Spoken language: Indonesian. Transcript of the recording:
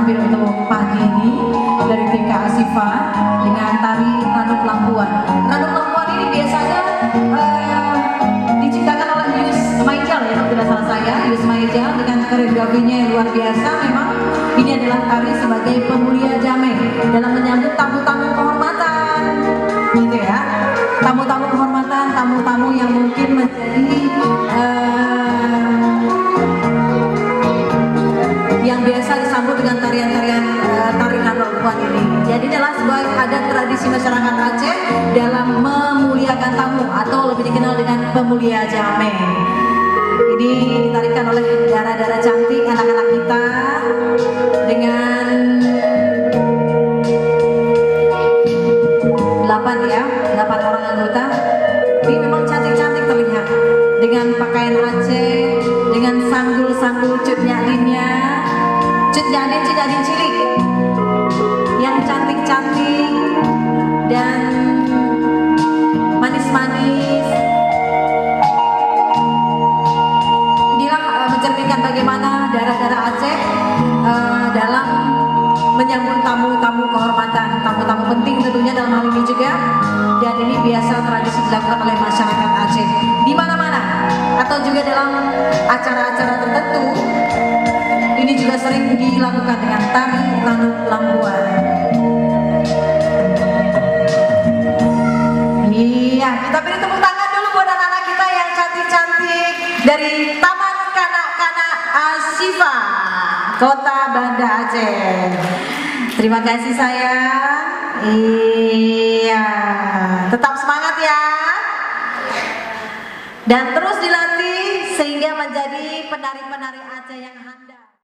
tampil untuk pagi ini dari TK Asifa dengan tari Ranum Lampuan. Ranum Lampuan ini biasanya diciptakan oleh Yus Maijal ya, tidak salah saya, Yus Maijal dengan koreografinya yang luar biasa. Memang ini adalah tari sebagai pemulia Jameh dalam menyambut tamu-tamu kehormatan, gitu ya. Tamu-tamu kehormatan, tamu-tamu yang mungkin menjadi yang biasa disambut dengan tarian-tarian tari Ranum Lampuan ini. Jadi adalah sebuah adat tradisi masyarakat Aceh dalam memuliakan tamu atau lebih dikenal dengan pemulia Jameh. Ini ditarikan oleh darah-darah cantik anak-anak kita dengan 8 orang anggota. Ini memang cantik-cantik terlihat dengan pakaian Aceh, dengan sanggul-sanggul cut nyadinnya, cut nyadin cilik yang cantik-cantik dan manis-manis. Inilah mencerminkan bagaimana darah-darah Aceh dalam menyambut tamu-tamu kehormatan, tamu-tamu penting tentunya dalam hal ini juga. Dan ini biasa tradisi dilakukan oleh masyarakat Aceh di mana-mana atau juga dalam acara-acara tertentu. Ini juga sering dilakukan dengan tari Ranum Lampuan. Iya, kita beri tepuk tangan dulu buat anak-anak kita yang cantik-cantik dari Taman Kanak-Kanak Asifa, Kota Banda Aceh. Terima kasih sayang. Iya, tetap semangat ya. Dan terus dilatih sehingga menjadi penari-penari Aceh yang handal.